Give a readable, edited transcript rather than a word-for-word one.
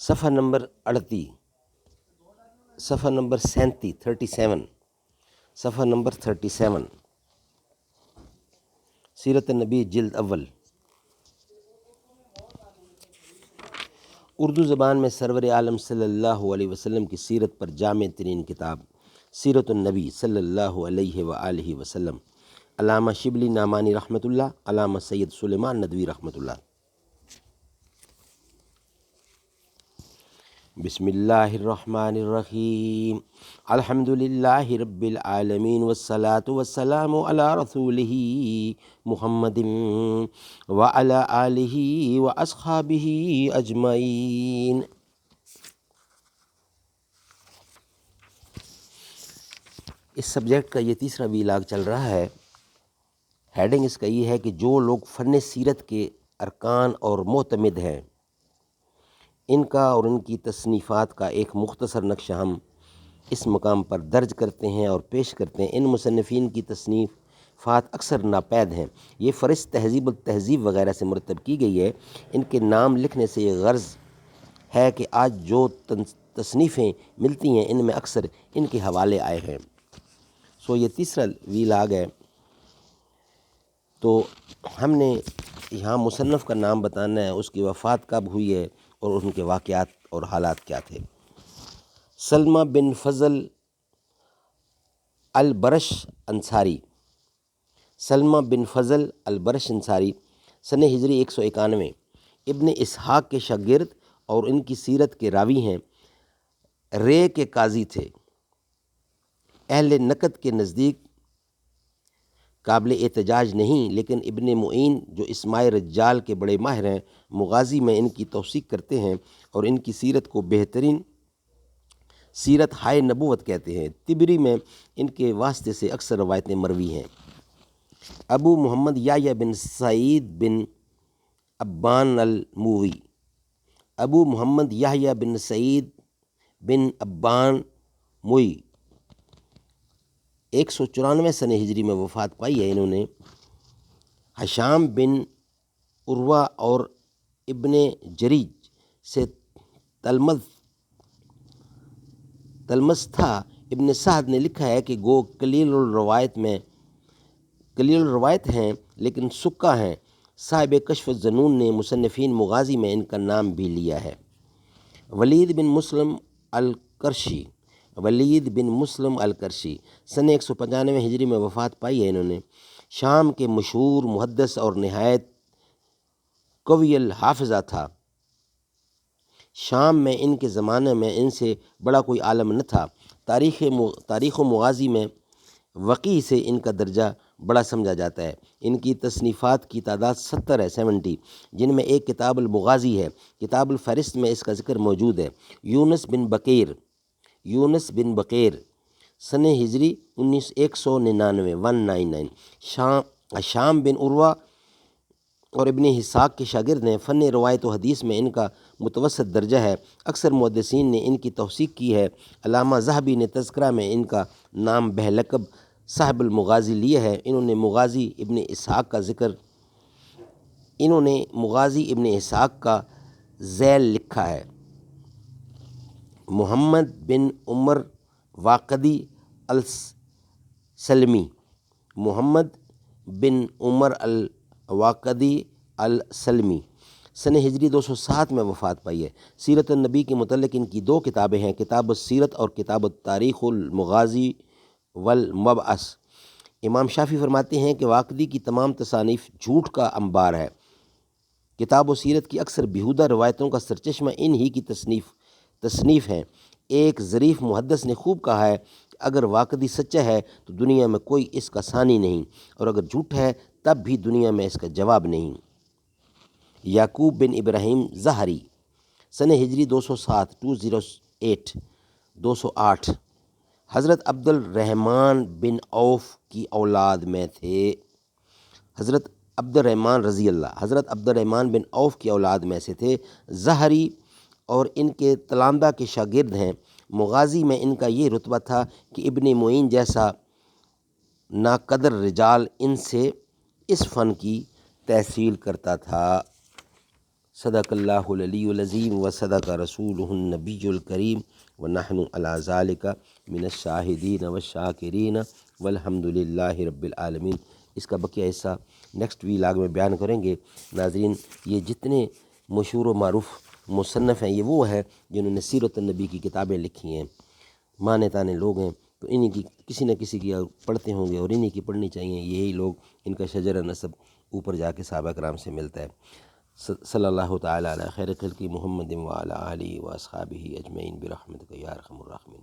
صفحہ نمبر 38، صفحہ نمبر 37، صفحہ نمبر 37، سیرت النبی جلد اول۔ اردو زبان میں سرور عالم صلی اللہ علیہ وسلم کی سیرت پر جامع ترین کتاب سیرت النبی صلی اللہ علیہ وآلہ وسلم، علامہ شبلی نعمانی رحمۃ اللہ، علامہ سید سلیمان ندوی رحمۃ اللہ۔ بسم اللہ الرحمن الرحیم، الحمد للہ رب العالمین والصلاة والسلام علی رسولہ محمد وعلی آلہ واصحابہ اجمعین۔ اس سبجیکٹ کا یہ تیسرا ویلاگ چل رہا ہے۔ ہیڈنگ اس کا یہ ہے کہ جو لوگ فن سیرت کے ارکان اور معتمد ہیں، ان کا اور ان کی تصنیفات کا ایک مختصر نقشہ ہم اس مقام پر درج کرتے ہیں اور پیش کرتے ہیں۔ ان مصنفین کی تصنیفات اکثر ناپید ہیں۔ یہ فہرست تہذیب التہذیب وغیرہ سے مرتب کی گئی ہے۔ ان کے نام لکھنے سے یہ غرض ہے کہ آج جو تصنیفیں ملتی ہیں ان میں اکثر ان کے حوالے آئے ہیں۔ یہ تیسرا ویلاگ ہے۔ تو ہم نے یہاں مصنف کا نام بتانا ہے، اس کی وفات کب ہوئی ہے اور ان کے واقعات اور حالات کیا تھے۔ سلمہ بن فضل البرش انصاری، سلمہ بن فضل البرش انصاری سن ہجری 191 ابن اسحاق کے شاگرد اور ان کی سیرت کے راوی ہیں۔ رے کے قاضی تھے۔ اہل نقد کے نزدیک قابل احتجاج نہیں، لیکن ابن معین جو اسماء رجال کے بڑے ماہر ہیں، مغازی میں ان کی توثیق کرتے ہیں اور ان کی سیرت کو بہترین سیرت ہائے نبوت کہتے ہیں۔ طبری میں ان کے واسطے سے اکثر روایتیں مروی ہیں۔ ابو محمد یحییٰ بن سعید بن ابان الموئی، ابو محمد یحییٰ بن سعید بن ابان موئی 194 سن ہجری میں وفات پائی ہے۔ انہوں نے ہشام بن عروہ اور ابن جریج سے تلمذ تھا۔ ابن سعد نے لکھا ہے کہ گو قلیل الروایت ہیں لیکن سکہ ہیں۔ صاحب کشف الظنون نے مصنفین مغازی میں ان کا نام بھی لیا ہے۔ ولید بن مسلم القرشی، ولید بن مسلم القرشی سن 195 ہجری میں وفات پائی ہے۔ انہوں نے شام کے مشہور محدث اور نہایت قوی الحافظہ تھا۔ شام میں ان کے زمانے میں ان سے بڑا کوئی عالم نہ تھا۔ تاریخ و مغازی میں وقی سے ان کا درجہ بڑا سمجھا جاتا ہے۔ ان کی تصنیفات کی تعداد 70 جن میں ایک کتاب المغازی ہے۔ کتاب الفہرست میں اس کا ذکر موجود ہے۔ یونس بن بقیر سن ہجری 199 شام بن عروہ اور ابن اسحاق کے شاگرد ہیں۔ فن روایت و حدیث میں ان کا متوسط درجہ ہے۔ اکثر محدثین نے ان کی توثیق کی ہے۔ علامہ ذہبی نے تذکرہ میں ان کا نام بہلقب صاحب المغازی لیا ہے۔ انہوں نے مغازی ابن اسحاق کا ذیل لکھا ہے۔ محمد بن عمر واقدی السلمی، محمد بن عمر الواقدی السلمی سن ہجری 207 میں وفات پائی ہے۔ سیرت النبی کے متعلق ان کی 2 کتابیں ہیں، کتاب السیرت اور کتاب التاریخ المغازی والمبعث۔ امام شافعی فرماتے ہیں کہ واقدی کی تمام تصانیف جھوٹ کا انبار ہے۔ کتاب و سیرت کی اکثر بیہودہ روایتوں کا سرچشمہ ان ہی کی تصنیف ہیں۔ ایک ظریف محدث نے خوب کہا ہے کہ اگر واقدی سچا ہے تو دنیا میں کوئی اس کا ثانی نہیں، اور اگر جھوٹ ہے تب بھی دنیا میں اس کا جواب نہیں۔ یعقوب بن ابراہیم زہری سن ہجری 208 حضرت عبد الرحمن بن عوف کی اولاد میں تھے۔ حضرت عبد الرحمن بن عوف کی اولاد میں سے تھے۔ زہری اور ان کے تلامذہ کے شاگرد ہیں۔ مغازی میں ان کا یہ رتبہ تھا کہ ابن معین جیسا ناقدر رجال ان سے اس فن کی تحصیل کرتا تھا۔ صدق اللہ العلی العظیم و صدق رسولہ النبی الکریم ونحن علی ذالک من الشاہدین والشاکرین والحمد للہ رب العالمین۔ اس کا بقیہ حصہ نیکسٹ ویلاگ میں بیان کریں گے۔ ناظرین، یہ جتنے مشہور و معروف مصنف ہیں یہ وہ ہے جنہوں نے سیرت النبی کی کتابیں لکھی ہیں، مانے تانے لوگ ہیں، تو انہی کی کسی نہ کسی کی پڑھتے ہوں گے اور انہی کی پڑھنی چاہیے۔ یہی لوگ، ان کا شجرہ نسب اوپر جا کے صحابہ کرام سے ملتا ہے۔ صلی اللہ تعالی علی خیر خلق محمد وعلی آلہ واصحابہ اجمعین برحمتک یا ارحم الراحمین۔